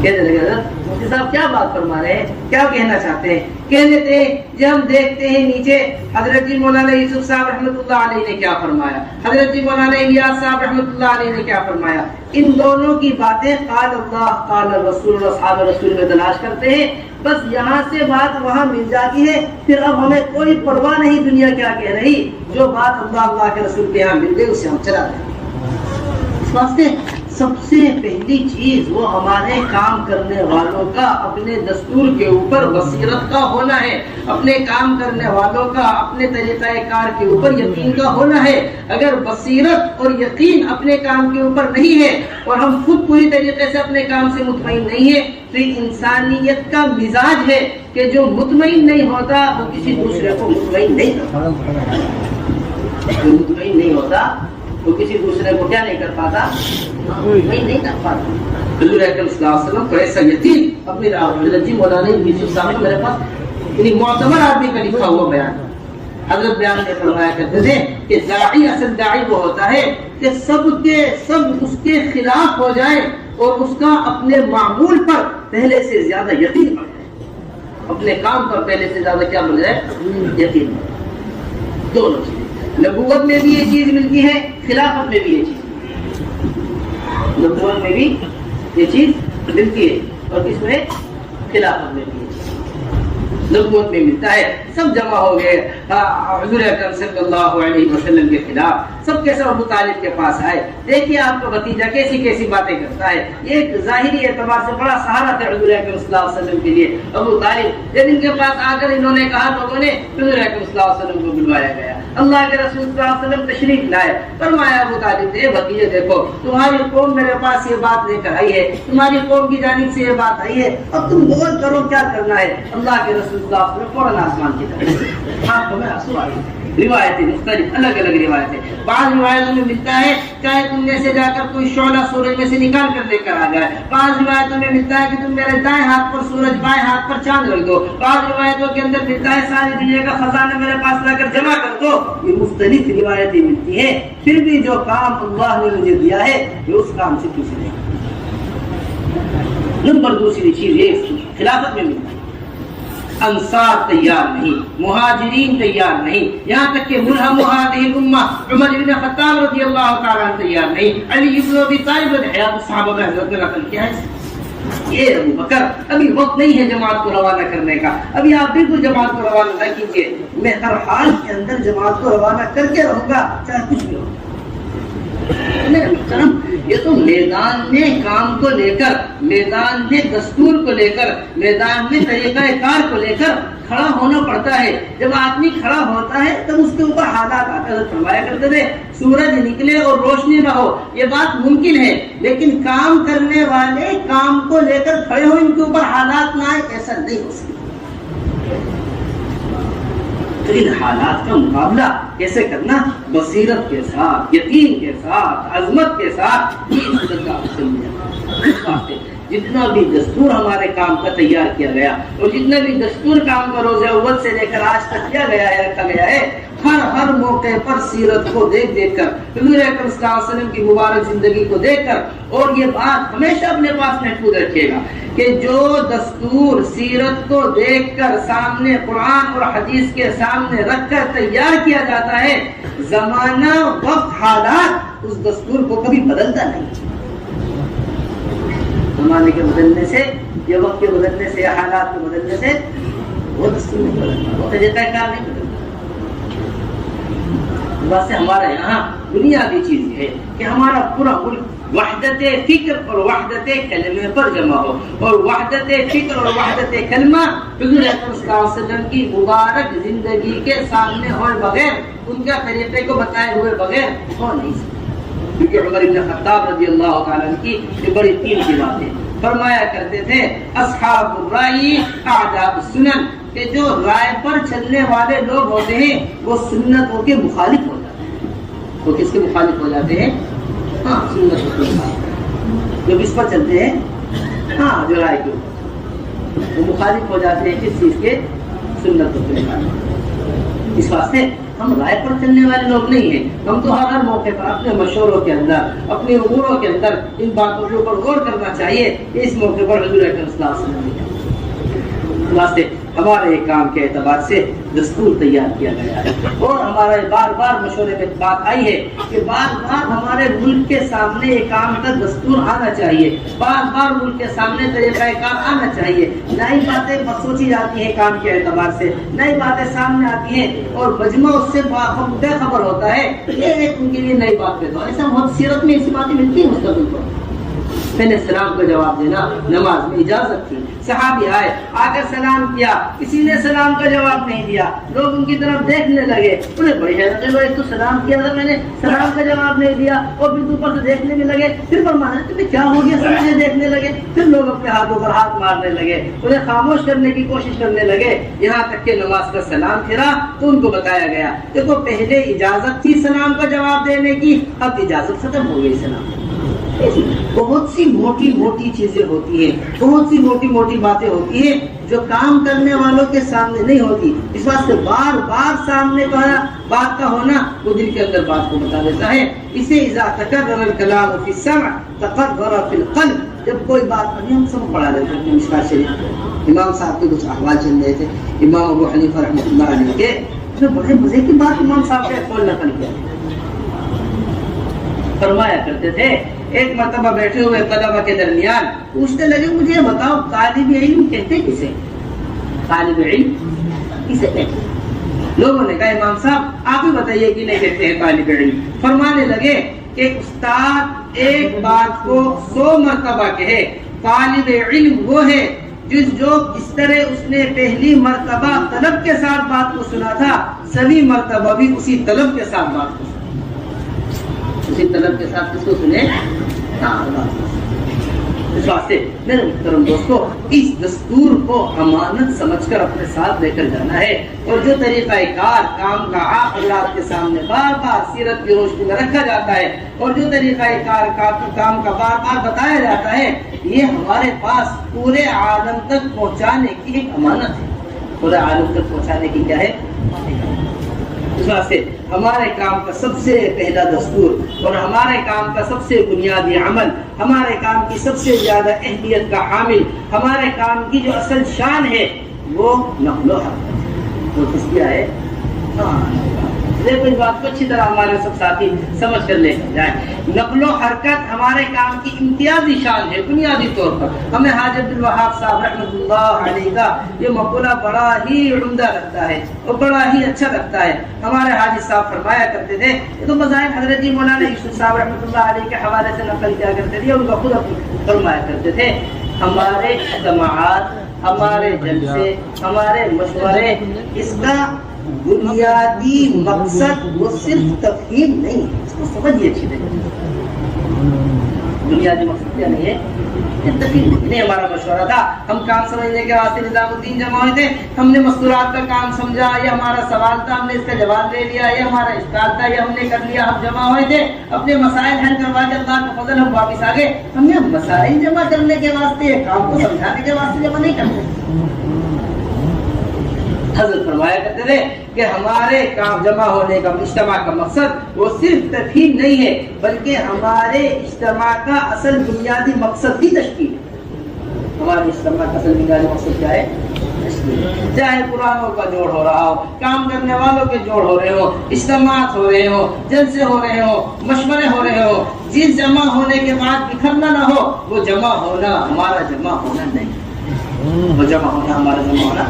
کہنے لگے حضرت مفتی صاحب کیا بات فرما رہے ہیں, کیا کہنا چاہتے ہیں؟ کہنے تھے جب ہم دیکھتے ہیں نیچے حضرت جی مولانا یوسف صاحب رحمۃ اللہ علیہ نے کیا فرمایا, حضرت جی مولانا الیاس صاحب رحمۃ اللہ علیہ نے کیا فرمایا, ان دونوں کی باتیں قال اللہ قال رسول اور اصحاب رسول میں تلاش کرتے ہیں, بس یہاں سے بات وہاں مل جاتی ہے, پھر اب ہمیں کوئی پرواہ نہیں دنیا کیا کہہ رہی, جو بات اللہ کے رسول کے یہاں مل گئی اس سے ہم چلا رہے ہیں. اس واسطے سب سے پہلی چیز وہ ہمارے کام کرنے والوں کا اپنے دستور کے اوپر بصیرت کا ہونا ہے, اپنے کام کرنے والوں کا اپنے طریقہ کار کے اوپر یقین کا ہونا ہے. اگر بصیرت اور یقین اپنے کام کے اوپر نہیں ہے اور ہم خود پوری طریقے سے اپنے کام سے مطمئن نہیں ہے, تو انسانیت کا مزاج ہے کہ جو مطمئن نہیں ہوتا وہ کسی دوسرے کو مطمئن نہیں کرتا, جو مطمئن نہیں ہوتا وہ کسی دوسرے کو کیا نہیں کر پاتا, نہیں کر پاتا. حضور اکرم صلی اللہ علیہ وسلم کو ایسا یقین اپنی حضرت جی مولانا یوسف صاحب میرے پاس یعنی معتبر آدمی کا لکھا ہوا بیان, حضرت بیان میں فرمایا کرتے تھے کہ داعی اصل داعی وہ ہوتا ہے کہ سب کے سب اس کے خلاف ہو جائے اور اس کا اپنے معمول پر پہلے سے زیادہ یقین بڑھ جائے, اپنے کام پر پہلے سے زیادہ کیا بڑھ جائے, یقین. دونوں چیزیں نبوت میں بھی یہ چیز ملتی ہے, خلافت میں بھی یہ چیز, نبوت میں بھی یہ چیز ملتی ہے اور اس میں خلافت میں بھی. نبوت میں ملتا ہے, سب جمع ہو گئے حضور اکرم صلی اللہ علیہ وسلم کے خلاف, سب کے سب ابو طالب کے پاس آئے. دیکھیے آپ کا بھتیجا کیسی کیسی باتیں کرتا ہے, یہ ایک ظاہری اعتبار سے بڑا سہارا تھا حضور اکرم صلی اللہ علیہ وسلم کے لیے ابو طالب. جب ان کے پاس آ کر انہوں نے کہا, لوگوں نے حضور اکرم صلی اللہ علیہ وسلم کو بلوایا گیا, اللہ کے رسول صلی اللہ علیہ وسلم تشریف لائے. فرمایا ابو طالب نے, بھتیجے دیکھو تمہاری قوم میرے پاس یہ بات لے کر آئی ہے, تمہاری قوم کی جانب سے یہ بات آئی ہے, اب تم بول کرو کیا کرنا ہے. اللہ کے رسول صلی اللہ علیہ وسلم فوراً آسمان کی طرف آنکھوں میں آنسو آ گئے. روایتیں مختلف الگ الگ روایتیں, بعض روایتوں میں ملتا ہے چاہے تم میں سے جا کر کوئی شعلہ سورج میں سے نکال کر لے کر آ جائے, بعض روایتوں میں ملتا ہے کہ تم میرے دائیں ہاتھ پر سورج بائیں ہاتھ پر چاند رکھ دو, بعض روایتوں کے اندر ملتا ہے ساری دنیا کا خزانہ میرے پاس لا کر جمع کر دو. یہ مختلف روایتیں ملتی ہیں, پھر بھی جو کام اللہ نے مجھے دیا ہے یہ اس کام سے پیچھے نہیں. نمبر دوسری چیز یہ خلافت میں ملتی ہے, انصار تیار نہیں, مہاجرین تیار نہیں, یہاں تک کہ ملہم هذه الامہ عمر بن خطاب رضی اللہ تعالیٰ عنہ تیار نہیں, علی بن ابی طالب نے حیات الصحابہ میں حضرت نے نقل کیا ہے. یہ ابو بکر ابھی وقت نہیں ہے جماعت کو روانہ کرنے کا, ابھی آپ بالکل جماعت کو روانہ نہ کیجیے, میں ہر حال کے اندر جماعت کو روانہ کر کے رہوں گا چاہے کچھ بھی ہو. یہ تو میدان میں کام کو لے کر, میدان میں دستور کو لے کر, میدان میں طریقہ کار کو لے کر کھڑا ہونا پڑتا ہے. جب آدمی کھڑا ہوتا ہے تب اس کے اوپر حالات آتے ہیں. فرمایا کرتے تھے سورج نکلے اور روشنی نہ ہو یہ بات ممکن ہے, لیکن کام کرنے والے کام کو لے کر کھڑے ہو, ان کے اوپر حالات نہ آئے, ایسا نہیں ہو سکتا. ان حالات کا مقابلہ کیسے کرنا, بصیرت کے ساتھ, یقین کے ساتھ, عظمت کے ساتھ. جتنا بھی دستور ہمارے کام کا تیار کیا گیا اور جتنا بھی دستور کام کا روز اول سے لے کر آج تک کیا گیا ہے, رکھا گیا ہے, ہر موقع پر سیرت کو دیکھ کر, حضور اکرم صلی اللہ علیہ وسلم کی مبارک زندگی کو دیکھ کر, اور یہ بات ہمیشہ اپنے پاس محفوظ رکھیے گا کہ جو دستور سیرت کو دیکھ کر سامنے قرآن اور حدیث کے سامنے رکھ کر تیار کیا جاتا ہے, زمانہ وقت حالات اس دستور کو کبھی بدلتا نہیں. زمانے کے بدلنے سے, یہ وقت کے بدلنے سے, یا حالات کے بدلنے سے وہ دستور نہیں بدلتا, وہ طریقہ کار نہیں بدلتا. بس ہمارا یہاں بنیادی چیز یہ ہے کہ ہمارا پورا ملک وحدت فکر اور وحدت کلمے پر جمع ہو, اور وحدت فکر اور وحدت کلمہ حضور اکرم صلی اللہ علیہ وسلم کی مبارک زندگی کے سامنے ہوئے بغیر, ان کا طریقے کو بتائے ہوئے بغیر ہو نہیں سکتا. کیونکہ عمر بن خطاب رضی اللہ تعالیٰ عنہ کی یہ بڑی قیمتی بات ہے. فرمایا کرتے تھے اصحاب الرأی اعداء السنن, کہ جو رائے پر چلنے والے لوگ ہوتے ہیں وہ سنتوں کے مخالف ہو جاتے ہیں. وہ کس کے مخالف ہو جاتے ہیں؟ ہاں سنتوں کے مخالف. جو کس پر چلتے ہیں؟ ہاں جو رائے کے اوپر, وہ مخالف ہو جاتے ہیں کس چیز کے؟ سنتوں کے مخالف. اس واسطے ہم رائے پر چلنے والے لوگ نہیں ہیں. ہم تو ہر موقع پر اپنے مشوروں کے اندر اپنے اموروں کے اندر ان باتوں کے اوپر غور کرنا چاہیے. اس موقع پر حضور اکرم صلی اللہ علیہ وسلم واسطے ہمارے ایک کام کے اعتبار سے دستور تیار کیا گیا ہے. اور ہمارے بار بار مشورے میں بات آئی ہے کہ بار بار ہمارے ملک کے سامنے ایک کام کا دستور آنا چاہیے, بار بار ملک کے سامنے طریقہ کار آنا چاہیے. نئی باتیں سوچی جاتی ہیں کام کے اعتبار سے, نئی باتیں سامنے آتی ہیں اور مجمع اس سے بے خبر ہوتا ہے. یہ ایک ان کے لیے نئی بات ہے. تو ایسا بہت سیرت میں ایسی باتیں ملتی ہیں مستقبل پر. پہلے سلام کا جواب دینا نماز میں اجازت تھی. صحابی آئے, آ کر سلام کیا, کسی نے سلام کا جواب نہیں دیا. لوگ ان کی طرف دیکھنے لگے. انہیں بڑی حیرت ہے, ایک تو سلام کیا تھا میں نے, سلام کا جواب نہیں دیا, اور پھر اوپر سے دیکھنے بھی لگے. پھر فرمایا تمہیں کیا ہو گیا, سب مجھے دیکھنے لگے. پھر لوگ اپنے ہاتھوں پر ہاتھ مارنے لگے, انہیں خاموش کرنے کی کوشش کرنے لگے, یہاں تک کہ نماز کا سلام پھرا تو ان کو بتایا گیا دیکھو پہلے اجازت تھی سلام کا جواب دینے کی, اب اجازت ختم ہو گئی. سلام بہت سی موٹی موٹی چیزیں ہوتی ہیں, بہت سی موٹی موٹی باتیں ہوتی ہیں جو کام کرنے والوں کے سامنے نہیں ہوتی. اس واسطے بار بار سامنے بات کا ہونا وہ دل کے اندر بات کو بتا دیتا ہے. اسے اذا تکرر الکلام فی السمع تقرر فی القلب. جب کوئی بات نہیں, ہم سب پڑھا رہے تھے مشکات شریف, امام صاحب کے کچھ احوال چل رہے تھے, امام ابو حنیفہ رحمۃ اللہ علیہ کے بڑے مزے کی بات امام صاحب کے قول نقل کیا. فرمایا کرتے تھے ایک مرتبہ بیٹھے ہوئے طلبہ کے درمیان پوچھنے لگے مجھے یہ بتاؤ طالب علم کہتے کسے, طالب علم کسے کہتے. لوگوں نے کہا امام صاحب آپ ہی بتائیے کہ نہیں کہتے ہیں طالب علم. فرمانے لگے کہ استاد ایک بات کو 100 مرتبہ کہے, طالب علم وہ ہے جو اس طرح اس نے پہلی مرتبہ طلب کے ساتھ بات کو سنا تھا, سبھی مرتبہ بھی اسی طلب کے ساتھ بات کو سنا, اسی طلب کے ساتھ کس کو سنے. اس واسطے میرے محترم دوستو, اس دستور کو امانت سمجھ کر اپنے ساتھ لے کر جانا ہے. اور جو طریقہ کار کام کا حضرات کے سامنے بار بار سیرت کی روشنی میں رکھا جاتا ہے, اور جو طریقہ کار کام کا بار بار بتایا جاتا ہے, یہ ہمارے پاس پورے عالم تک پہنچانے کی ایک امانت ہے. پورے عالم تک پہنچانے کی کیا ہے. اس واسطے ہمارے کام کا سب سے پہلا دستور اور ہمارے کام کا سب سے بنیادی عمل, ہمارے کام کی سب سے زیادہ اہمیت کا حامل, ہمارے کام کی جو اصل شان ہے وہ نقل و حرکت. وہ کس کیا ہے. دیکھو اس بات کو اچھی طرح ہمارے سب ساتھی سمجھ کر لے کر جائیں. نقل و حرکت ہمارے کام کی امتیازی شان ہے. بنیادی طور پر ہمیں حاجی عبد الوہاب صاحب رحمۃ اللہ علیہ کا یہ مقولہ بڑا ہی عمدہ لگتا ہے اور بڑا ہی اچھا لگتا ہے. ہمارے حاجی صاحب فرمایا کرتے تھے, یہ تو مذاہب حضرت جی مولانا یوسف صاحب رحمۃ اللہ علیہ کے حوالے سے نقل کیا کرتے تھے, ان کا خود فرمایا کرتے تھے ہمارے اجتماعات, ہمارے جلسے, ہمارے مشورے, اس کا بنیادی مقصد وہ صرف تفہیم نہیں ہے. اس کو سمجھیے اچھی طرح. بنیادی مقصد کیا نہیں ہے, نہیں. ہمارا مشورہ تھا, ہم کام سمجھنے کے واسطے نظام الدین جمع ہوئے تھے, ہم نے مستورات کا کام سمجھا, یہ ہمارا سوال تھا, ہم نے اس کا جواب دے لیا, یہ ہمارا اشکال تھا, یہ ہم نے کر لیا. ہم جمع ہوئے تھے اپنے مسائل حل کروا کے, اللہ کا فضل ہم واپس آ گئے. ہم نے مسائل جمع کرنے کے واسطے, کام کو سمجھانے کے واسطے جمع نہیں کرتے. حضرت فرمایا کرتے تھے کہ ہمارے کام جمع ہونے کا اجتماع کا مقصد وہ صرف تفہیم نہیں ہے, بلکہ ہمارے اجتماع کا اصل بنیادی مقصد بھی تشکیل ہے. ہمارے اجتماع کا اصل بنیادی مقصد کیا ہے. چاہے قرآنوں کا جوڑ ہو رہا ہو, کام کرنے والوں کے جوڑ ہو رہے ہو, اجتماعات ہو رہے ہو, جلسے ہو رہے ہو, مشورے ہو رہے ہو, جس جمع ہونے کے بعد بکھرنا نہ ہو, وہ جمع ہونا ہمارا جمع ہونا نہیں, وہ جمع ہونا ہمارا جمع ہونا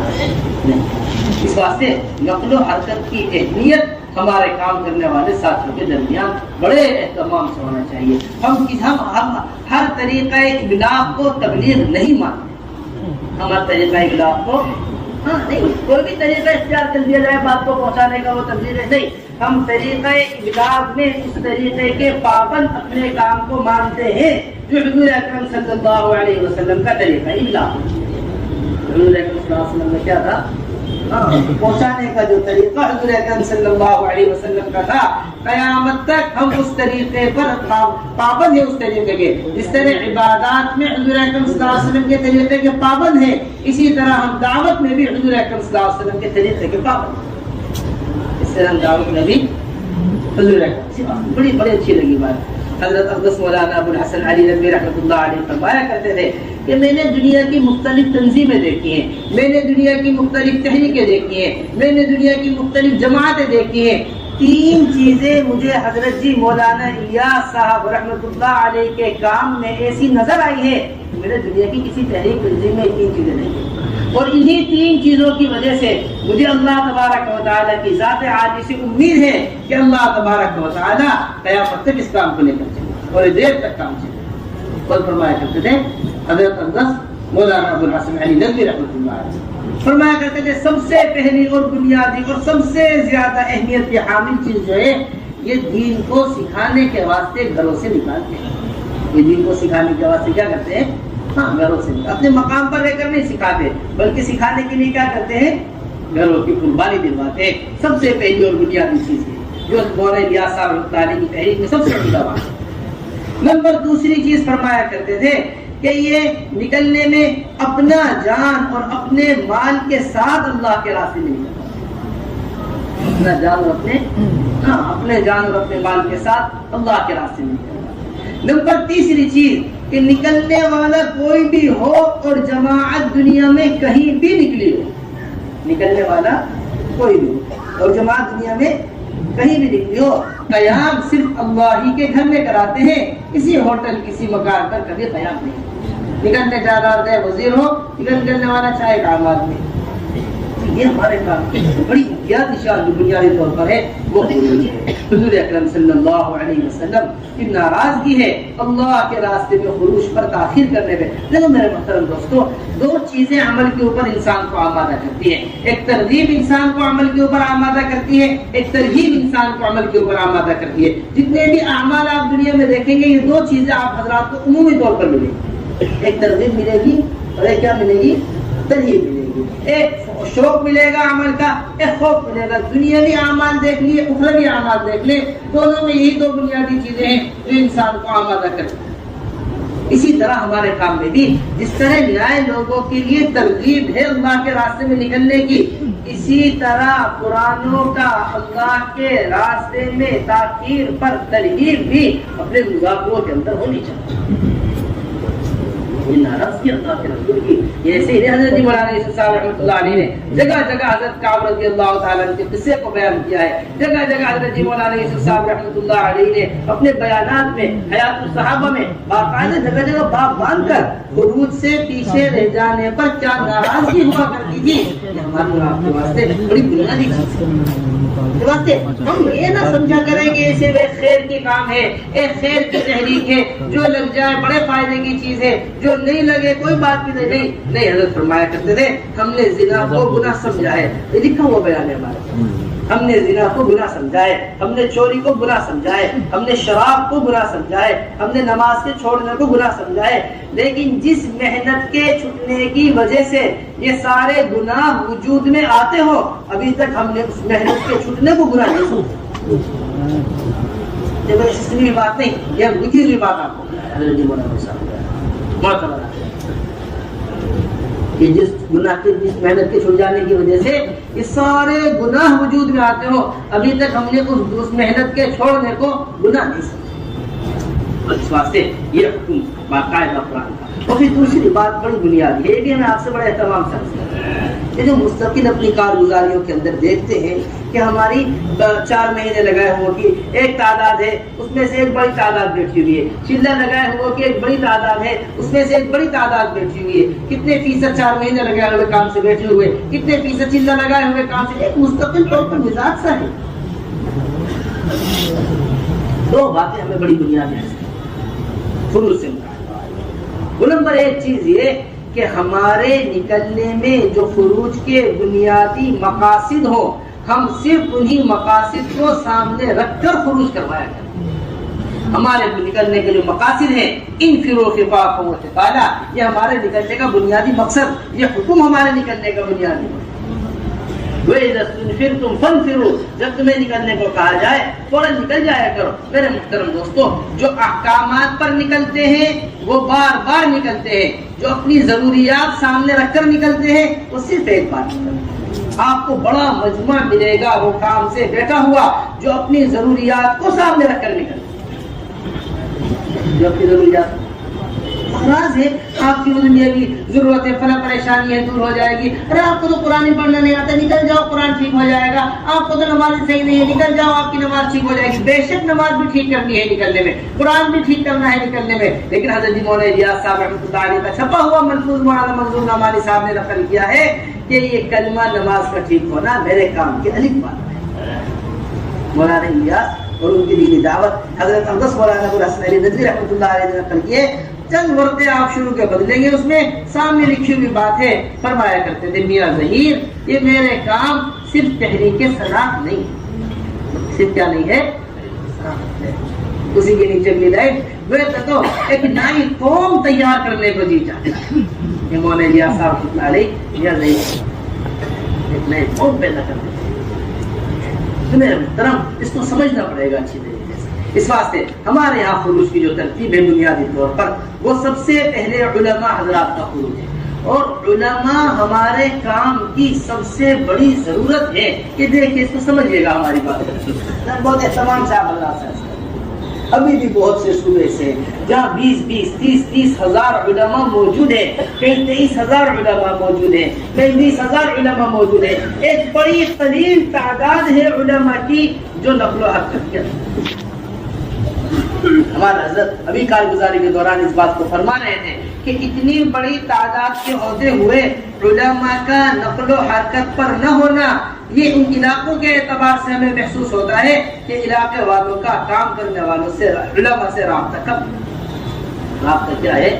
نہیں. اس واسطے نقل و حرکت کی اہمیت ہمارے کام کرنے والے ساتھیوں کے درمیان بڑے اہتمام سے ہونا چاہیے. ہم ہر طریقہ ابلاغ کو تبلیغ نہیں مانتے. ہم ہر طریقہ ابلاغ کو نہیں, کوئی بھی طریقہ اختیار کر دیا جائے بات کو پہنچانے کا, وہ تبلیغ نہیں. ہم طریقہ ابلاغ میں اس طریقے کے پابند اپنے کام کو مانتے ہیں جو حضور اکرم صلی اللہ علیہ وسلم کا طریقہ ابلاغ. حضور اکرم صلی اللہ علیہ وسلم نے کیا تھا, پہنچانے کا جو طریقہ حضور اکرم صلی اللہ علیہ وسلم کا تھا, قیامت تک ہم اس طریقے پر پابند ہیں. اس طریقے کے جس طرح عبادات میں حضور اکرم صلی اللہ علیہ وسلم کے طریقے کے پابند ہیں, اسی طرح ہم دعوت میں بھی حضور اکرم صلی اللہ علیہ وسلم کے طریقے کے پابند ہیں. اس سے ہم دعوت میں بھی حضور بڑی اچھی لگی بات. حضرت اقدس مولانا ابو الحسن علی ندوی رحمۃ اللہ علیہ فرمایا کرتے تھے کہ میں نے دنیا کی مختلف تنظیمیں دیکھی ہیں, میں نے دنیا کی مختلف تحریکیں دیکھی ہیں, میں نے دنیا کی مختلف جماعتیں دیکھی ہیں. 3 چیزیں مجھے حضرت جی مولانا الیاس صاحب رحمۃ اللہ علیہ کے کام میں ایسی نظر آئی ہے کہ میں نے دنیا کی کسی تحریک تنظیم میں 3 چیزیں دیکھی, اور انہی 3 چیزوں کی وجہ سے مجھے اللہ تبارک و تعالیٰ کی ذات عالی سے امید ہے کہ اللہ تبارک و تعالیٰ قیامت تک اس کام کو لے کر چلے اور دیر تک کام چلے. اور فرمایا کرتے تھے حضرت اقدس مولانا ابو الحسن علی ندوی رحمۃ اللہ علیہ فرمایا کرتے تھے سب سے پہلی اور بنیادی اور سب سے زیادہ اہمیت کی حامل چیز جو ہے یہ دین کو سکھانے کے واسطے گھروں سے نکالتے ہیں. یہ دین کو سکھانے کے واسطے کیا کرتے ہیں؟ ہاں گھروں سے اپنے مقام پر رہ کر نہیں سکھاتے بلکہ سکھانے کے لیے کیا کرتے ہیں؟ گھروں کی قربانی دلواتے ہیں. سب سے پہلی اور بنیادی چیز ہے جو مولانا الیاس صاحب رحمۃ اللہ علیہ کی تحریک میں سب سے بڑا بات ہے. نمبر دوسری چیز فرمایا کرتے تھے کہ یہ نکلنے میں اپنا جان اور اپنے مال کے ساتھ اللہ کے راستے میں نکلنا, اپنا جان اور اپنے جان اور اپنے مال کے ساتھ اللہ کے راستے میں نکلنا. نمبر تیسری چیز کہ نکلنے والا کوئی بھی ہو اور جماعت دنیا میں کہیں بھی نکلی ہو, نکلنے والا کوئی بھی ہو اور جماعت دنیا میں کہیں بھی نکلی ہو, قیام صرف اللہ ہی کے گھر میں کراتے ہیں. کسی ہوٹل کسی مکان پر کبھی قیام نہیں. نکلنے جا رہا وزیر ہو, نکلنے والا چاہے ایک عام آدمی. یہ ہمارے کام کی بڑی بنیادی طور پر ہے وہ حضور اکرم صلی اللہ علیہ وسلم کی ناراضگی ہے اللہ کے راستے میں خروج پر تاخیر کرنے میں. دیکھو میرے محترم دوستو, 2 چیزیں عمل کے اوپر انسان کو آمادہ کرتی ہیں. ایک ترغیب انسان کو عمل کے اوپر آمادہ کرتی ہے, ایک ترغیب انسان کو عمل کے اوپر آمادہ کرتی ہے. جتنے بھی اعمال آپ دنیا میں دیکھیں گے یہ 2 چیزیں آپ حضرات کو عمومی طور پر ملیں گی. ایک ترغیب ملے گی اور ایک کیا ملے گی؟ ترغیب ملے گی. ایک شوق ملے گا عمل کا, ایک خوف ملے گا. دنیاوی اعمال دیکھ لیے, اخروی اعمال دیکھ لیں, دونوں میں یہی 2 بنیادی چیزیں ہیں جو انسان کو آمادہ کرتی ہیں. اسی طرح ہمارے کام میں بھی جس طرح نئے لوگوں کے لیے ترغیب ہے اللہ کے راستے میں نکلنے کی, اسی طرح قرآنوں کا اللہ کے راستے میں تاخیر پر ترغیب بھی اپنے مذاکروں کے اندر ہونی چاہیے. یہ ناراضگی اللہ کے رسول کی ایسے ہی حضرت مولانا یوسف صاحب رحمۃ اللہ علیہ نے جگہ جگہ حضرت کعب رضی اللہ تعالیٰ کے قصے کو بیان کیا ہے. جگہ جگہ حضرت مولانا یوسف صاحب رحمۃ اللہ علیہ نے اپنے بیانات میں حیات الصحابہ میں باقاعدہ جگہ جگہ باب باندھ کر خروج سے پیچھے رہ جانے پر کیا ناراضگی ہوا کرتی تھی. یہ ہمارے آپ کے واسطے بڑی بنیادی واسطے ہم یہ نہ سمجھا کریں کہ اسے ایک خیر کی کام ہے, ایک خیر کی تحریک ہے, جو لگ جائے بڑے فائدے کی چیز ہے, جو نہیں لگے کوئی بات بھی نہیں. حضرت فرمایا کرتے تھے ہم نے زنا کو گناہ سمجھا ہے. یہ لکھا ہوا بیان ہے ہمارا. ہم نے زنا کو گناہ سمجھا ہے, ہم نے چوری کو گناہ سمجھا ہے, ہم نے شراب کو گناہ سمجھا ہے, ہم نے نماز کے چھوڑنے کو گناہ سمجھا ہے. لیکن جس محنت کے چھٹنے کی وجہ سے یہ سارے گناہ وجود میں آتے ہو, ابھی تک ہم نے اس محنت کے چھٹنے کو گناہ نہیں سمجھا. یہ بات نہیں, یہ لکھی ہوئی بات آپ کو کہ جس گناہ کے جس محنت کے چھوڑ جانے کی وجہ سے یہ سارے گناہ وجود میں آتے ہو, ابھی تک ہم نے اس محنت کے چھوڑنے کو گناہ نہیں سمجھا. اس واسطے یہ حکم باقاعدہ قرآن کا. اور پھر دوسری بات بڑی بنیادی ہے, یہ بھی ہمیں آپ سے بڑا اہتمام سے یہ جو مستقل اپنی کارگزاریوں کے اندر دیکھتے ہیں کہ ہماری 4 مہینے لگائے ہو کہ ایک تعداد ہے, اس میں سے ایک بڑی تعداد بیٹھی ہوئی ہے. چلہ لگائے ہو کہ ایک بڑی تعداد ہے, اس میں سے ایک بڑی تعداد بیٹھی ہوئی ہے. کتنے فیصد 4 مہینے لگائے ہوئے کام سے بیٹھے ہوئے, کتنے فیصد چلہ لگائے ہوئے کام سے. ایک مستقل طور پر مزاج سا ہے. 2 باتیں ہمیں بڑی بنیادی ہیں فروض سے. وہ نمبر 1 چیز یہ کہ ہمارے نکلنے میں جو خروج کے بنیادی مقاصد ہو, ہم صرف انہی مقاصد کو سامنے رکھ کر خروج کروایا کریں. ہمارے نکلنے کے جو مقاصد ہیں انفروا خفافا وثقالا, یہ ہمارے نکلنے کا بنیادی مقصد, یہ حکم ہمارے نکلنے کا بنیادی مقصد. وَإِذَا اسْتُنْفِرْتُمْ فَانْفِرُوا, جب تمہیں نکلنے کو کہا جائے فوراً نکل جایا کرو. میرے محترم دوستو, جو احکامات پر نکلتے ہیں وہ بار بار نکلتے ہیں, جو اپنی ضروریات سامنے رکھ کر نکلتے ہیں وہ صرف ایک بار نکلتے ہیں. آپ کو بڑا مجموعہ ملے گا وہ کام سے بیٹھا ہوا جو اپنی ضروریات کو سامنے رکھ کر نکل، جو اپنی ضروریات راز ہے آپ کی دنیا کی ضرورت ہے، فلاں پریشانی ہے دور ہو جائے گی. ارے آپ کو تو قرآن پڑھنا نہیں آتا، نکل جاؤ قرآن ٹھیک ہو جائے گا. آپ کو تو نماز صحیح نہیں ہے، نکل جاؤ آپ کی نماز ٹھیک ہو جائے گی. بے شک نماز بھی ٹھیک کرنی ہے نکلنے میں، قرآن بھی ٹھیک کرنا ہے نکلنے میں، لیکن حضرت مولانا الیاس صاحب رحمۃ اللہ علیہ کا چھپا ہوا ملفوظ مولانا منظور نعمانی صاحب نے نقل کیا ہے کہ یہ کلمہ نماز کا ٹھیک ہونا میرے کام کے الف بات ہے. مولانا الیاس اور ان کی دینی دعوت حضرت اقدس مولانا ابو الحسن علی ندوی رحمۃ اللہ علیہ نے نقل کیے. چند ورقے آپ شروع کے بدلیں گے، اس میں سامنے لکھی ہوئی بات ہے. فرمایا کرتے تھے میاں ظہیر یہ میرے کام صرف تحریک صلاح نہیں، صرف کیا نہیں ہے، اسی کے نیچے بھی لائٹ وہ تو ایک نئی قوم تیار کرنے کو جی چاہتا ہے. یہ مولانا الیاس صاحب رحمۃ اللہ علیہ میاں ظہیر ایک نئی قوم پیدا کرنے کو. میرے محترم اس کو سمجھنا پڑے گا اچھی طریقے سے. اس واسطے ہمارے یہاں خروج کی جو ترتیب ہے بنیادی طور پر وہ سب سے پہلے علماء حضرات کا خروج ہے، اور علماء ہمارے کام کی سب سے بڑی ضرورت ہے. کہ دیکھیں اس کو سمجھیے گا ہماری بات بہت اہتمام سے آپ اللہ سے ابھی بھی بہت سے صوبے سے جہاں 20 30 ہزار علماء موجود ہیں، کہیں 23,000 علماء موجود ہیں، کہیں 20,000 علماء موجود ہیں. ایک بڑی قلیل تعداد ہے علماء کی جو نقل و حرکت کے. ہمارا حضرت ابھی کارگزاری کے دوران اس بات کو فرما رہے تھے کہ اتنی بڑی تعداد کے ہوتے ہوئے علماء کا نقل و حرکت پر نہ ہونا، یہ ان علاقوں کے اعتبار سے ہمیں محسوس ہوتا ہے کہ علاقے والوں کا کام کرنے والوں سے علماء سے رابطہ کم. رابطہ کیا ہے؟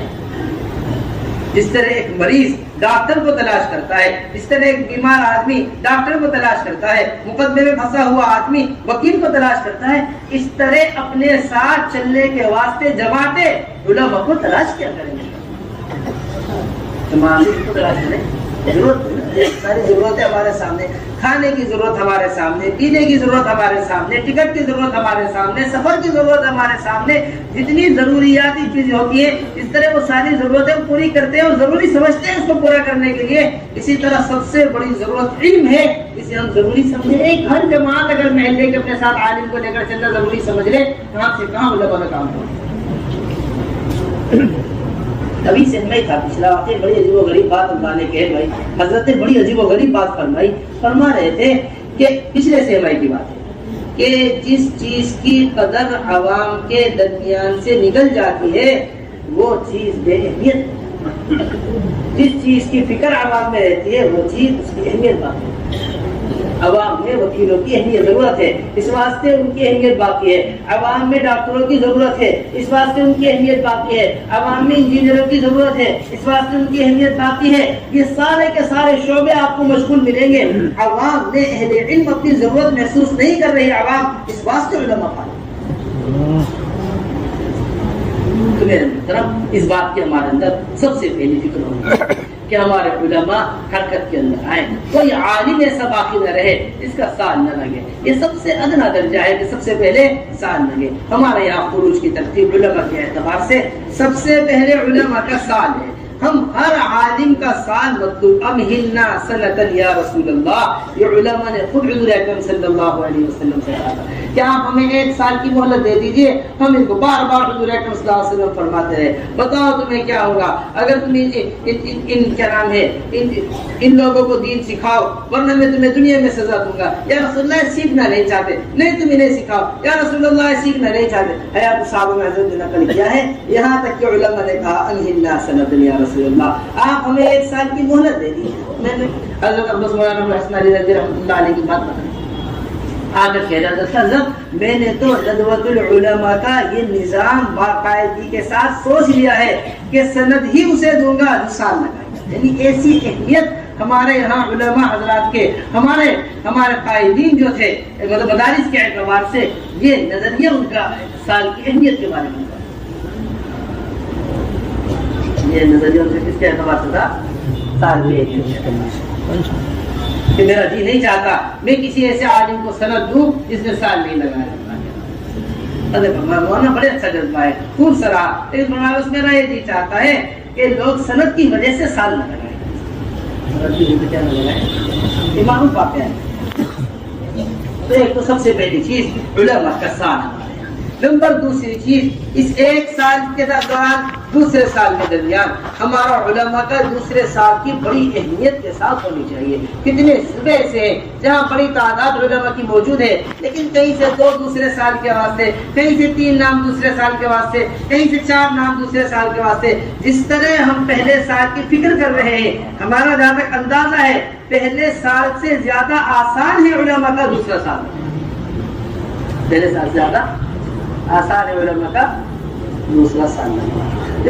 جس طرح ایک مریض ڈاکٹر کو تلاش کرتا ہے، اس طرح ایک بیمار آدمی ڈاکٹر کو تلاش کرتا ہے، مقدمے میں پھنسا ہوا آدمی وکیل کو تلاش کرتا ہے، اس طرح اپنے ساتھ چلنے کے واسطے جماعتیں علماء کو تلاش کیا کریں گے. جماعتیں کو تلاش کریں، ضرورت ساری ضرورتیں ہمارے سامنے، کھانے کی ضرورت ہمارے سامنے، پینے کی ضرورت ہمارے سامنے، ٹکٹ کی ضرورت ہمارے سامنے، سفر کی ضرورت ہمارے سامنے. جتنی ضروریاتی چیزیں ہوتی ہیں اس طرح وہ ساری ضرورتیں پوری کرتے ہیں اور ضروری سمجھتے ہیں اس کو پورا کرنے کے لیے. اسی طرح سب سے بڑی ضرورت علم ہے، اسے ہم ضروری سمجھیں. ایک ہر جماعت اگر محلے کے اپنے ساتھ عالم کو لے کر چلنا ضروری سمجھ لے، کہاں سے کہاں علماء کا کام ہو. ابھی سے میں تھا پچھلا واقعہ بڑی عجیب و غریب بات بتانے کے بھائی حضرت نے بڑی عجیب و غریب بات فرما رہے تھے کہ پچھلے سہمائی کی بات ہے کہ جس چیز کی قدر عوام کے درمیان سے نکل جاتی ہے وہ چیز بے اہمیت، جس چیز کی فکر عوام میں رہتی ہے وہ چیز اس کی اہمیت باقی ہے. عوام میں وکیلوں کی اہمیت ضرورت ہے، اس واسطے ان کی اہمیت باقی ہے. عوام میں ڈاکٹروں کی ضرورت ہے، اس واسطے ان کی اہمیت باقی ہے. عوام میں انجینئروں کی ضرورت ہے، اس واسطے ان کی اہمیت باقی ہے. یہ سارے کے سارے شعبے آپ کو مشغول ملیں گے. عوام میں اہل علم اپنی ضرورت محسوس نہیں کر رہی عوام، اس واسطے علماء پائے. تو میرے محترم اس بات کی ہمارے اندر سب سے پہلی فکر ہوگی کہ ہمارے علماء حرکت کے اندر آئیں. کوئی عالم ایسا باقی نہ رہے اس کا سال نہ لگے. یہ سب سے ادنا درجہ ہے کہ سب سے پہلے سال لگے. ہمارے یہاں خروج کی ترتیب علماء کے اعتبار سے سب سے پہلے علماء کا سال ہے. ہم ہر عالم کا سال مطلوب امہلنا سنتا یا رسول اللہ، یہ علماء نے خود حضور اکرم صلی اللہ علیہ وسلم سے کہا کہ آپ ہمیں 1 سال کی مہلت دے دیجئے. ہم اس کو بار بار حضور اکرم صلی اللہ علیہ وسلم فرماتے رہے بتاؤ تمہیں کیا ہوگا اگر تم ان کیا نام ہے ان لوگوں کو دین سکھاؤ ورنہ میں تمہیں دنیا میں سزا دوں گا. یا رسول اللہ سیکھنا نہیں چاہتے، نہیں تم انہیں سکھاؤ. یا رسول اللہ سیکھنا نہیں چاہتے. حیات صحابہ میں حضرت نے نقل کیا ہے یہاں تک کہ علماء نے کہا امہلنا سنتا یا رسول اللہ، آپ ہمیں 1 سال کی مہلت دے دی. میں نے حضرت عباس مولانا ابو الحسن علی ندوی رحمۃ اللہ علیہ کی بات بتائی. آگر کہہ رہا تھا حضرت میں نے تو ندوۃ العلماء کا یہ نظام باقاعدگی کے ساتھ سوچ لیا ہے کہ سند ہی اسے دوں گا جو سال لگائے. یعنی ایسی اہمیت ہمارے یہاں علماء حضرات کے ہمارے قائدین جو تھے مطلب مدارس کے اعتبار سے یہ نظریہ ان کا سال کی اہمیت کے بارے میں، یہ نظریہ ان سے کس کے اعتبار سے تھا؟ سال کی اہمیت. کہ میرا جی نہیں چاہتا میں کسی ایسے عالم کو سند دوں جس نے سال نہیں لگایا. مولانا بڑے اچھا جذبہ ہے، خوب سراہ، لیکن مولانا اس میرا یہ جی چاہتا ہے کہ لوگ سند کی وجہ سے سال نہ لگائیں. یہ معروف واقعہ ہے. تو ایک تو سب سے پہلی چیز علماء کا سال ہمارے. نمبر دوسری چیز اس ایک سال کے دوران دوسرے سال کے درمیان ہمارا علماء کا دوسرے سال کی بڑی اہمیت کے ساتھ ہونی چاہیے. کتنے صوبے سے جہاں بڑی تعداد علماء کی موجود ہے لیکن کہیں سے 2 دوسرے سال کے واسطے, کہیں سے 3 نام دوسرے سال کے واسطے, کہیں سے 4 نام دوسرے سال کے واسطے. جس طرح ہم پہلے سال کی فکر کر رہے ہیں, ہمارا جہاں تک اندازہ ہے پہلے سال سے زیادہ آسان ہے علماء کا دوسرا سال. پہلے سال سے زیادہ آسان ہے علماء کا دوسرا سال.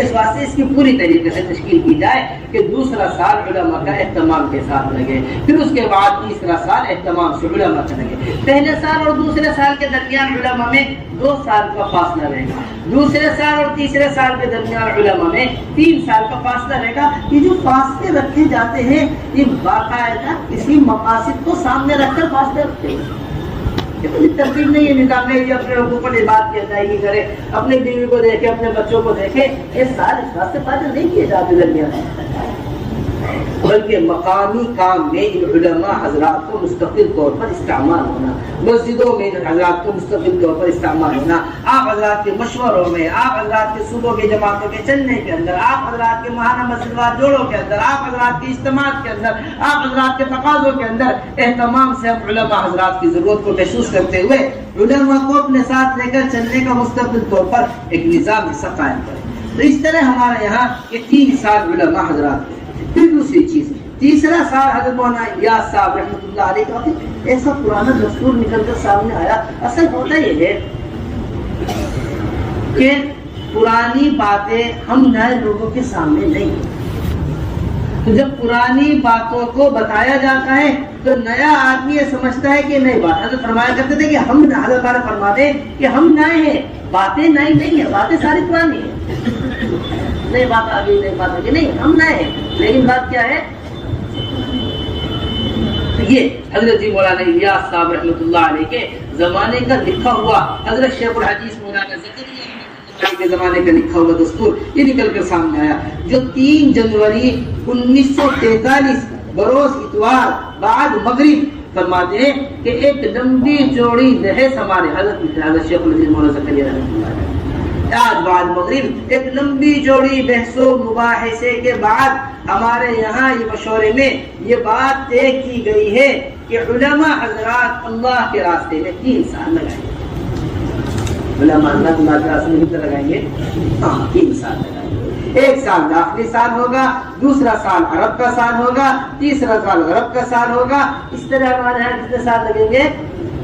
اس واسطے اس کی پوری طریقے سے تشکیل کی جائے کہ دوسرا سال علماء کا اہتمام کے ساتھ لگے, پھر اس کے بعد تیسرا سال اہتمام سے علماء کا لگے. پہلے سال اور دوسرے سال کے درمیان علماء میں 2 سال کا فاصلہ رہے گا. دوسرے سال اور تیسرے سال کے درمیان علماء میں 3 سال کا فاصلہ رہے گا. یہ جو فاصلے رکھے جاتے ہیں یہ باقاعدہ کسی مقاصد کو سامنے رکھ کر فاصلے رکھتے ہیں. ترتیب نہیں ہے نظام میں اپنے لوگوں کو بات کی ادائیگی کرے, اپنی بیوی کو دیکھے, اپنے بچوں کو دیکھے. یہ سارے اس بات سے فائدہ نہیں کیے جاتے درمیان, بلکہ مقامی کام میں ان علماء حضرات کو مستقل طور پر استعمال ہونا, مسجدوں میں ان حضرات کو مستقل طور پر استعمال ہونا, آپ حضرات کے مشوروں میں, آپ حضرات کے صوبوں کے جماعتوں کے چلنے کے اندر, آپ حضرات کے ماہانہ مسجد وار جوڑوں کے اندر, آپ حضرات کے اجتماعات کے اندر, آپ حضرات کے تقاضوں کے اندر اہتمام سے ہم علماء حضرات کی ضرورت کو محسوس کرتے ہوئے علماء کو اپنے ساتھ لے کر چلنے کا مستقل طور پر ایک نظام حصہ قائم کریں. تو اس طرح ہمارے یہاں یہ 3 سال علماء حضرات. پھر دوسری چیز تیسرا سال حضرت مولانا الیاس صاحب رحمۃ اللہ علیہ کا ایسا پرانا دستور نکل کر سامنے آیا. اصل ہوتا یہ ہے کہ پرانی باتیں ہم نئے لوگوں کے سامنے نہیں, تو جب پرانی باتوں کو بتایا جاتا ہے تو نیا آدمی یہ سمجھتا ہے کہ نئی بات. حضرت فرمایا کرتے تھے کہ ہم حضرت والا فرماتے کہ ہم نئے ہیں, باتیں نئی نہیں ہیں, باتیں ساری پرانی ہیں. نئی بات آ گئی, نئی بات آ گئی, نہیں, ہم نئے ہیں. لیکن بات کیا ہے, یہ حضرت جی مولانا الیاس صاحب رحمۃ اللہ علیہ کے زمانے کا لکھا ہوا, حضرت شیخ الحدیث مولانا زکریا کے زمانے کا لکھا ہوا دستور یہ نکل کر سامنے آیا, جو 3 جنوری 1943 بروز اتوار بعد مغرب فرماتے ہیں کہ ایک لمبی چوڑی بحث ہمارے حضرت شیخ الحدیث مولانا زکریا رحمۃ اللہ علیہ آج بعد مغرب ایک لمبی چوڑی بحث و مباحثے کے بعد ہمارے یہاں یہ مشورے میں یہ بات طے کی گئی ہے کہ علماء حضرات اللہ کے راستے میں 3 سال لگائیں گے. علماء اللہ کے راستے میں کتنے لگائیں گے؟ 3 سال لگائیں گے. 1 سال داخلی سال ہوگا, دوسرا سال عرب کا سال ہوگا, تیسرا سال غرب کا سال ہوگا. اس طرح ہمارے یہاں کتنے سال لگیں گے؟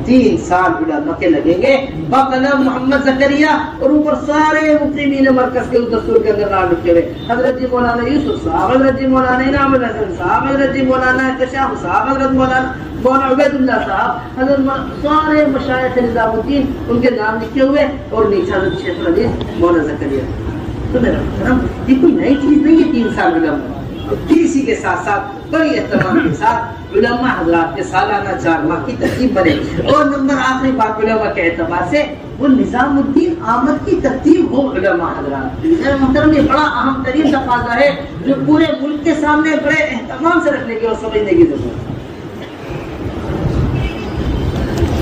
3 سال علماء کے لگیں گے بقلم محمد زکریا, اور اوپر سارے مقیمین مرکز کے دستور کے اندر نام لکھے ہوئے. حضرت جی مولانا یوسف صاحب, حضرت جی مولانا انعام الحسن صاحب, حضرت جی مولانا کشاف صاحب, حضرت مولانا عبید اللہ صاحب, حضرت سارے مشائخ نظام الدین ان کے نام لکھے ہوئے, اور نیچے حضرت شیخ الحدیث مولانا زکریا. تو میرا محترم یہ کوئی نئی چیز نہیں ہے 3 سال علماء. اسی کے ساتھ ساتھ بڑی اہتمام کے ساتھ علماء حضرات کے سالانہ 4 ماہ کی ترتیب بنے. اور نمبر آخری بات علماء کے اعتبار سے وہ نظام الدین آمد کی ترتیب ہو علماء حضرات. محترم یہ بڑا اہم ترین تقاضا ہے جو پورے ملک کے سامنے بڑے اہتمام سے رکھنے کی اور سمجھنے کی ضرورت ہے.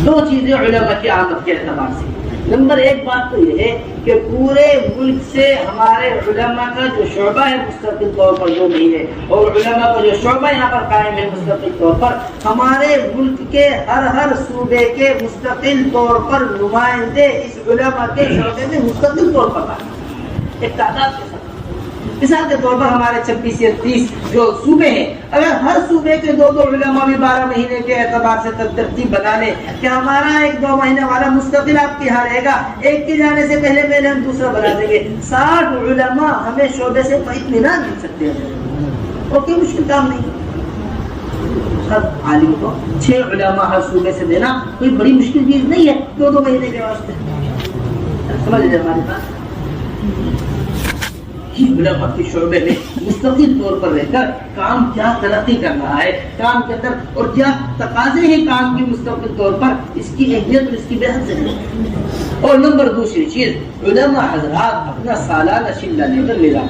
2 چیزیں علماء کی آمد کے اعتبار سے. نمبر 1 بات تو یہ ہے کہ پورے ملک سے ہمارے علماء کا جو شعبہ ہے مستقل طور پر جو نہیں ہے, اور علماء کا جو شعبہ یہاں پر قائم ہے مستقل طور پر, ہمارے ملک کے ہر صوبے کے مستقل طور پر نمائندے اس علماء کے شعبے میں مستقل طور پر قائم ہیں ایک تعداد کے ساتھ. مثال کے طور پر ہمارے 26 یا 30 جو صوبے ہیں, اگر ہر صوبے کے 2 علماء بھی 12 مہینے کے اعتبار سے ترتیب بنا لیں کہ ہمارا 1-2 مہینے والا مستقل آپ کے یہاں رہے گا, ایک کے جانے سے پہلے ہم دوسرا بنا دیں گے. 60 علماء ہمیں شعبے سے اطمینان مل سکتے ہیں, اور کوئی مشکل کام نہیں. ہر عالم کو 6 علماء ہر صوبے سے دینا کوئی بڑی مشکل چیز نہیں ہے 2 مہینے کے واسطے. سمجھ لیجیے ہماری بات. علماء کے شعبے میں مستقل طور پر رہ کر کام کیا ترقی کر رہا ہے, کام کے اندر اور کیا تقاضے ہیں کام کی مستقل طور پر, اس کی اہمیت اور اس کی بحث ہے. اور نمبر 2 چیز علماء حضرات اپنا سالانہ چلہ لے کر نظام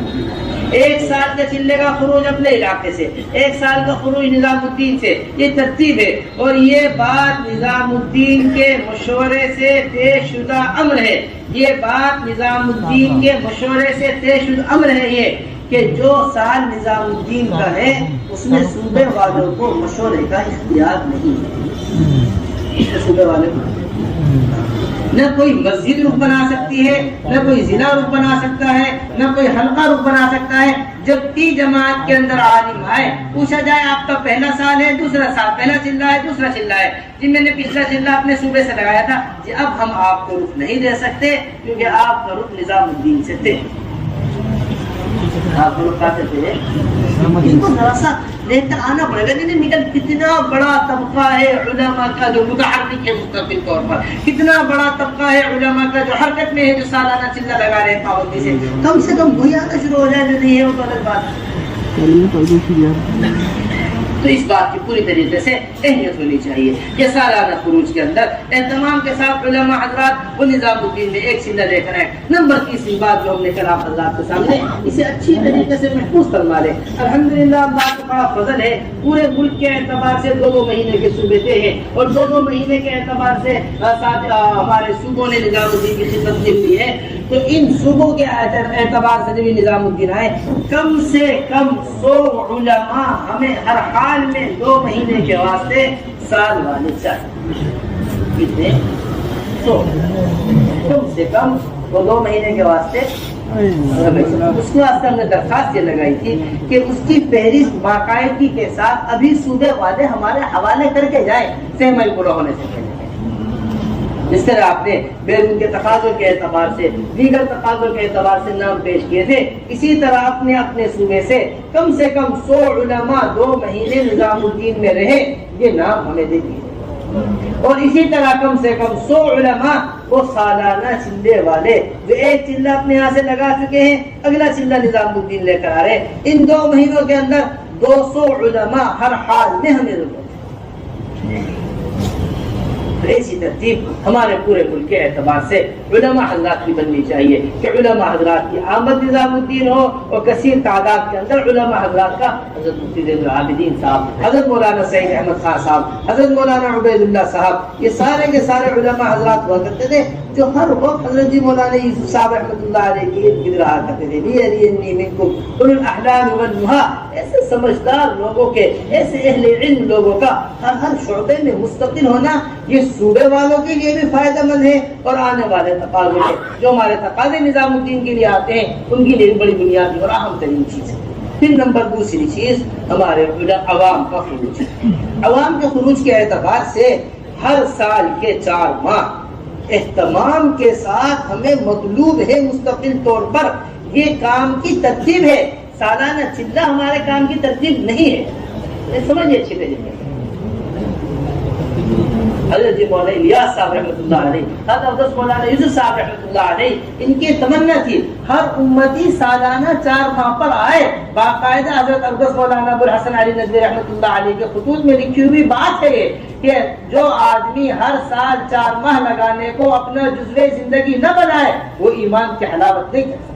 ایک سال کا چلے کا خروج اپنے علاقے سے، ایک سال کا خروج نظام الدین سے، یہ ترتیب ہے۔ اور یہ بات نظام الدین کے مشورے سے طے شدہ امر ہے، یہ بات نظام الدین کے مشورے سے طے شدہ امر ہے یہ کہ جو سال نظام الدین کا ہے اس میں صوبے والوں کو مشورے کا اختیار نہیں ہے۔ صوبے والے کو نہ کوئی مسجد رخ بنا سکتی ہے، نہ کوئی ضلع رخ بنا سکتا ہے، نہ کوئی حلقہ رخ بنا سکتا ہے۔ جب تی جماعت کے اندر عالم آئے، پوچھا جائے آپ کا پہلا سال ہے دوسرا سال، پہلا چلہ ہے دوسرا چلہ ہے، جی میں نے پچھلا چلہ اپنے صوبے سے لگایا تھا، جی اب ہم آپ کو رخ نہیں دے سکتے کیونکہ آپ کا رخ نظام الدین سے تھے۔ آپ کو رخ کہاں سے تھے؟ ان کو ذرا سا دیکھ کر آنا پڑے گا۔ نکل کتنا بڑا طبقہ ہے علماء کا جو متحرک ہے مستقل طور پر، کتنا بڑا طبقہ ہے علماء کا جو حرکت میں ہے، جو سالانہ چلہ لگا رہے ہیں پابندی سے کم وہی آنا شروع ہو جائے، جو نہیں ہے وہ تو الگ بات ہے۔ تو اس بات کی پوری طریقے سے اہمیت ہونی چاہیے کہ سالانہ خروج کے اندر اہتمام کے ساتھ علماء حضرات وہ نظام الدین میں ایک چلہ لے کر آئے۔ نمبر تیسری بات جو ہم نے کل آپ حضرات کے سامنے اسے اچھی طریقے سے محفوظ فرما لیں۔ الحمدللہ اللہ کا بڑا فضل ہے، پورے ملک کے اعتبار سے 2 مہینے کے صوبے تھے ہیں اور 2 مہینے کے اعتبار سے ہمارے صوبوں نے نظام الدین کی خدمت کی ہے۔ تو ان صوبوں کے اعتبار سے جب نظام الدین آئے، کم سے کم 100 علماء ہمیں ہر حال میں 2 مہینے کے واسطے سال والے چاہیے۔ کتنے؟ 100 کم سے کم وہ 2 مہینے کے واسطے۔ اس کے واسطے ہم نے درخواست یہ لگائی تھی کہ اس کی فہرست باقاعدگی کے ساتھ ابھی صوبے والے ہمارے حوالے کر کے جائیں سہمائی پورا ہونے سے پہلے۔ جس طرح آپ نے بیرون کے تقاضوں کے اعتبار سے، دیگر تقاضوں کے اعتبار سے نام پیش کیے تھے، اسی طرح اپنے صوبے سے کم 100 علماء 2 مہینے نظام الدین میں رہے، یہ نام ہمیں دے دیے۔ اور اسی طرح کم سے کم 100 علماء وہ سالانہ چلے والے جو ایک چلہ اپنے یہاں سے لگا چکے ہیں، اگلا چلہ نظام الدین لے کر آ رہے، ان 2 مہینوں کے اندر 200 علماء ہر حال میں ہمیں ضرورت ہے۔ ایسی ترتیب ہمارے پورے ملک کے اعتبار سے علماء حضرات کی بننی چاہیے کہ علماء حضرات کی آمد نظام الدین ہو اور کثیر تعداد کے اندر علماء حضرات کا حضرت مفتی زین العابدین صاحب، حضرت مولانا سعید احمد خان صاحب، حضرت مولانا عبید اللہ صاحب، یہ سارے کے سارے علماء حضرات ہوا کرتے تھے جو ہر وقت حضرت جی مولانا یوسف صاحب رحمۃ اللہ علیہ کی ارد گرد رہا کرتے تھے۔ لیرینی منکم اولو الاحلام والنہی، ایسے سمجھدار لوگوں کے، ایسے اہل علم لوگوں کا ہر شعبے میں مستقل ہونا یہ صوبے والوں کے لیے بھی فائدہ مند ہے اور آنے والے تقاضے کے جو ہمارے تقاضے نظام الدین کے لیے آتے ہیں ان کے لیے بڑی بنیادی اور اہم ترین چیز ہے۔ پھر نمبر دوسری چیز ہمارے عوام کا خروج۔ عوام کے خروج کے اعتبار سے ہر سال کے 4 ماہ اہتمام کے ساتھ ہمیں مطلوب ہے مستقل طور پر یہ کام کی ترتیب ہے۔ سالانہ چلہ ہمارے کام کی ترتیب نہیں ہے، سمجھیے اچھی طریقے سے۔ حضرت جی مولانا الیاس صاحب رحمۃ اللہ علیہ، حضرت مولانا یوسف صاحب رحمۃ اللہ علیہ، ان کی تمنا تھی ہر امتی سالانہ 4 ماہ پر آئے۔ باقاعدہ حضرت عبدالقادر مولانا ابو الحسن علی ندوی رحمۃ اللہ علیہ کے خطوط میں لکھی ہوئی بات ہے کہ جو آدمی ہر سال 4 ماہ لگانے کو اپنا جزوِ زندگی نہ بنائے وہ ایمان کی حلاوت نہیں کر سکتا۔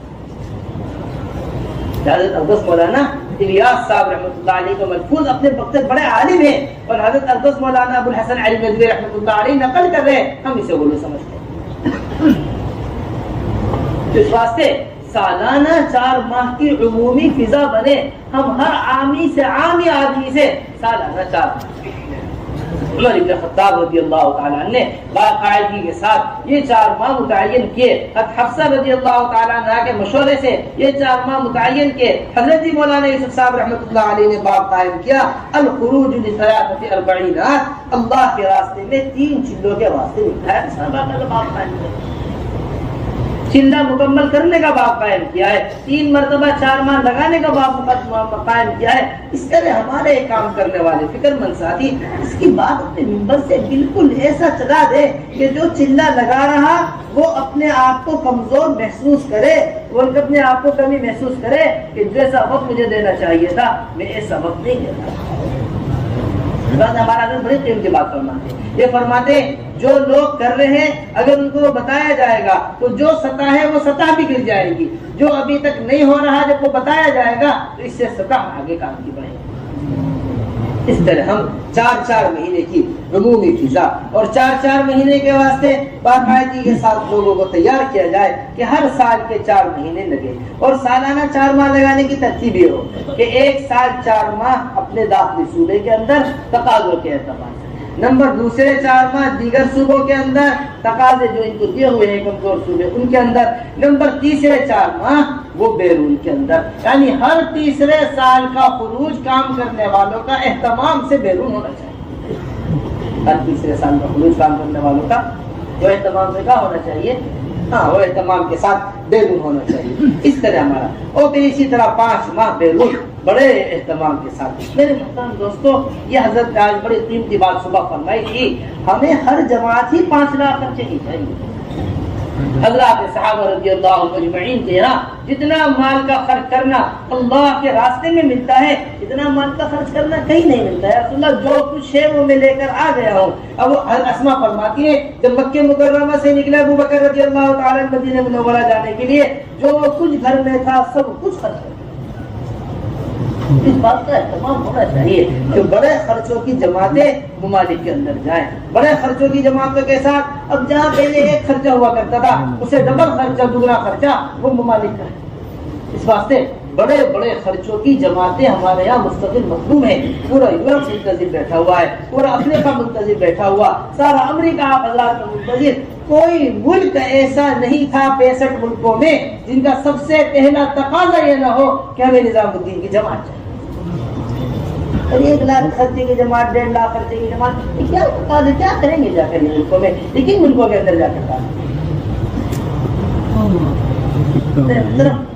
حضرت عبدالقادر مولانا الیاس صاحب رحمۃ اللہ علیہ کو ملفوظ اپنے وقت بڑے عالم ہیں اور حضرت عبدالقادر مولانا ابو الحسن علی ندوی رحمۃ اللہ علیہ نقل کر رہے ہیں، ہم اسے غلو سمجھتے ہیں۔ اس واسطے سالانہ 4 ماہ کی عمومی فضا بنے، ہم ہر عامی سے عامی آدمی سے سالانہ 4 ماہ۔ عمر بن خطاب رضی اللہ تعالیٰ عنہ نے باقاعدگی کے ساتھ یہ 4 ماہ متعین کیے۔ حفصہ رضی اللہ تعالیٰ عنہ کے مشورے سے یہ 4 ماہ متعین کیے۔ حضرت مولانا یوسف صاحب رحمۃ اللہ علیہ نے باب قائم کیا الخروج لثلاثة 40، اللہ کے راستے میں 3 چلوں کے واسطے باب قائم کیا، چلہ مکمل کرنے کا باب قائم کیا ہے، 3 مرتبہ 4 ماہ لگانے کا باب قائم کیا ہے۔ اس طرح ہمارے کام کرنے والے فکر مند ساتھی اس کی بات اپنے منبر سے بالکل ایسا چلا دے کہ جو چلہ لگا رہا وہ اپنے آپ کو کمزور محسوس کرے، وہ اپنے آپ کو کمی محسوس کرے کہ جیسا وقت مجھے دینا چاہیے تھا میں ایسا وقت نہیں دیتا۔ ہمارا حضرت بڑی قیمتی بات فرماتے ہیں، یہ فرماتے ہیں جو لوگ کر رہے ہیں اگر ان کو بتایا جائے گا تو جو سطح ہے وہ سطح بھی گر جائے گی، جو ابھی تک نہیں ہو رہا جب وہ بتایا جائے گا تو اس سے سطح آگے کام کی بڑھے گی۔ اس طرح ہم 4 مہینے کی عمومی فضا اور 4 مہینے کے واسطے باقاعدگی کے ساتھ لوگوں کو تیار کیا جائے کہ ہر سال کے 4 مہینے لگے، اور سالانہ 4 ماہ لگانے کی ترتیب یہ ہو کہ 1 سال 4 ماہ اپنے داخلی صوبے کے اندر تقاضوں کے اعتبار سے، نمبر دوسرے 4 ماہ دیگر صوبوں کے اندر تقاضے جو ان کو دیے ہوئے ہیں کمزور صوبے ان کے اندر، نمبر تیسرے 4 ماہ وہ بیرون کے اندر، یعنی ہر تیسرے سال کا خروج کام کرنے والوں کا اہتمام سے بیرون ہونا چاہیے، ہر تیسرے سال کا خروج کام کرنے والوں کا جو اہتمام سے کیا ہونا چاہیے، ہاں وہ اہتمام کے ساتھ بیرون ہونا چاہیے۔ اس طرح ہمارا اور پھر اسی طرح 5 ماہ بیرون بڑے اہتمام کے ساتھ۔ میرے محترم دوستو، یہ حضرت نے آج بڑی قیمتی بات صبح فرمائی تھی، ہمیں ہر جماعت ہی 5 لاکھ خرچے کی چاہیے۔ حضرات صحابہ رضی اللہ عنہم اجمعین کے یہاں جتنا مال کا خرچ کرنا اللہ کے راستے میں ملتا ہے اتنا مال کا خرچ کرنا کہیں نہیں ملتا ہے۔ رسول اللہ جو کچھ ہے وہ میں لے کر آ گیا ہوں۔ اب اسما فرماتی ہے جب مکہ مکرمہ سے نکلا ابو بکر رضی اللہ تعالی مدینہ منورہ جانے کے لیے جو کچھ گھر میں تھا سب کچھ خرچ کر، اس بات کا اہتمام ہونا چاہیے کہ بڑے خرچوں کی جماعتیں ممالک کے اندر جائیں، بڑے خرچوں کی جماعتوں کے ساتھ۔ اب جہاں پہلے ایک خرچہ ہوا کرتا تھا اسے ڈبل خرچہ، دوگنا خرچہ وہ ممالک کا ہے۔ اس واسطے بڑے بڑے خرچوں کی جماعتیں ہمارے یہاں مستقل مطلوب ہیں۔ پورا یورپ منتظر بیٹھا ہوا ہے، پورا افریقہ منتظر بیٹھا ہوا، سارا امریکہ حضرات کا منتظر۔ کوئی ملک ایسا نہیں تھا 65 ملکوں میں جن کا سب سے پہلا تقاضا یہ نہ ہو کہ ہمیں نظام الدین کی جماعت چاہیے۔ 1 لاکھ خرچے کی جماعت، 1.5 لاکھ خرچے کی جماعت، یہ کیا تقاضے، کیا کریں گے جا کر یہ ملکوں میں، لیکن ملکوں کے اندر جا کر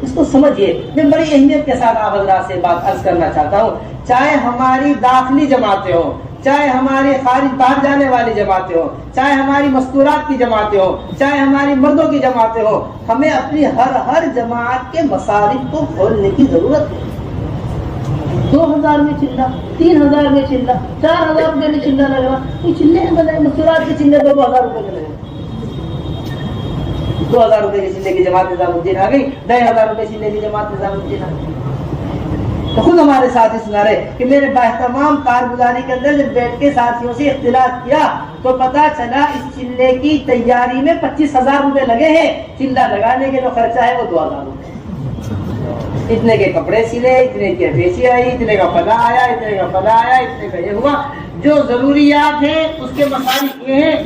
اس کو سمجھیے۔ میں بڑی اہمیت کے ساتھ آپ حضرات سے بات عرض کرنا چاہتا ہوں، چاہے ہماری داخلی جماعتیں ہوں، چاہے ہماری خارج باہر جانے والی جماعتیں ہوں، چاہے ہماری مستورات کی جماعتیں ہوں، چاہے ہماری مردوں کی جماعتیں ہوں، ہمیں اپنی ہر جماعت کے مصارف کو کھولنے کی ضرورت ہے۔ 2000 میں چلہ، 3000 میں چلہ، 4000 روپے میں چلہ لگ رہا، یہ چلے ہیں بجائے مستورات کے چلے 2000 روپے میں لگے۔ 2000 روپے کے چلے کی جماعت نظام الدین آ گئی، 10,000 روپے چلے کی جماعت نظام الدین آ گئی۔ تو خود ہمارے ساتھی سنا رہے کہ میرے باہتمام کارگزاری کے اندر جب بیٹھ کے ساتھیوں سے اختلاف کیا تو پتا چلا اس چلے کی تیاری میں 25,000 روپے لگے ہیں، چلہ لگانے کے جو خرچہ ہے وہ 2,000 روپے۔ اتنے کے کپڑے سلے، اتنے کی بیچی آئی، اتنے کا فلا آیا، اتنے کا فلا آیا، اتنے کا یہ ہوا۔ جو ضروریات ہیں اس کے مصارف یہ ہیں،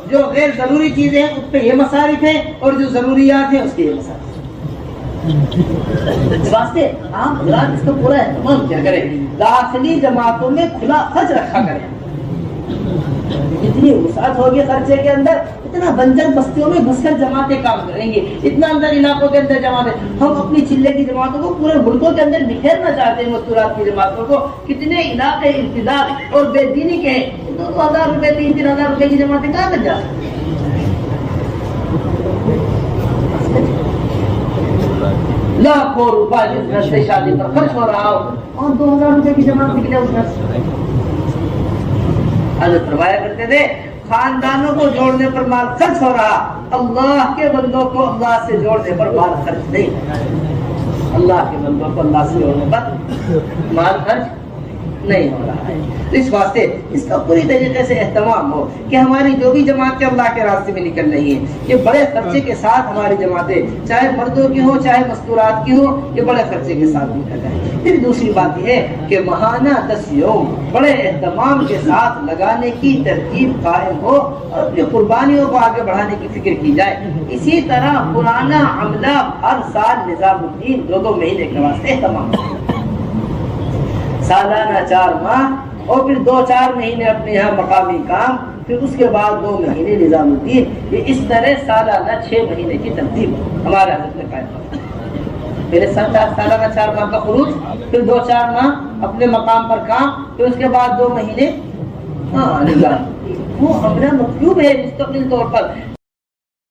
جو غیر ضروری چیزیں ہیں اس پہ یہ مصارف ہیں، اور جو ضروریات ہیں اس کے یہ مصارف۔ اس واسطے عام حضرات اس کا پورا اہتمام کیا کریں، داخلی جماعتوں میں کھلا خرچ رکھا کریں۔ جتنی وسعت ہوگی خرچے کے اندر اتنا بنجر بستیوں میں گھس کر جماعتیں کام کریں گے، اتنا اندر علاقوں کے اندر جماعتیں۔ ہم اپنی چلے کی جماعتوں کو پورے ملکوں کے اندر بکھیرنا چاہتے ہیں، مستورات کی جماعتوں کو۔ کتنے علاقے ارتداد اور بے دینی کے 2,000 روپے 3,000 روپے کی جماعتیں کہاں تک جا سکتی ہیں؟ لاکھوں روپے جس گھر سے شادی پر خرچ ہو رہا ہو اور 2,000 روپے کی جماعت نکلے اس گھر سے۔ حضرت فرمایا کرتے تھے خاندانوں کو جوڑنے پر مال خرچ ہو رہا، اللہ کے بندوں کو اللہ سے جوڑنے پر مال خرچ نہیں ہو رہا۔ اللہ کے بندوں کو اللہ سے جوڑنے پر مال خرچ نہیں ہو رہا ہے۔ اس واسطے اس کا پوری طریقے سے اہتمام ہو کہ ہماری جو بھی جماعتیں اللہ کے راستے میں نکل رہی ہیں یہ بڑے خرچے کے ساتھ ہماری جماعتیں، چاہے مردوں کی ہوں چاہے مستورات کی ہوں، یہ بڑے خرچے کے ساتھ نکل جائیں۔ پھر دوسری بات یہ ہے کہ ماہانہ 10 یوم بڑے اہتمام کے ساتھ لگانے کی ترتیب قائم ہو اور اپنی قربانیوں کو آگے بڑھانے کی فکر کی جائے۔ اسی طرح پرانا عملہ ہر سال نظام الدین 2 مہینے کے واسطے اہتمام، سالانہ 4 ماہ اور پھر 2-4 مہینے اپنے یہاں مقامی کام، پھر اس کے بعد 2 مہینے نظام الدین۔ یہ اس طرح سالانہ 6 مہینے کی ترتیب ہمارے حضرت نے قائم کی۔ پہلے سالانہ 4 ماہ کا خروج، پھر 2-4 ماہ اپنے مقام پر کام، پھر اس کے بعد 2 مہینے نظام۔ وہ عملہ مطلوب ہے مستقل طور پر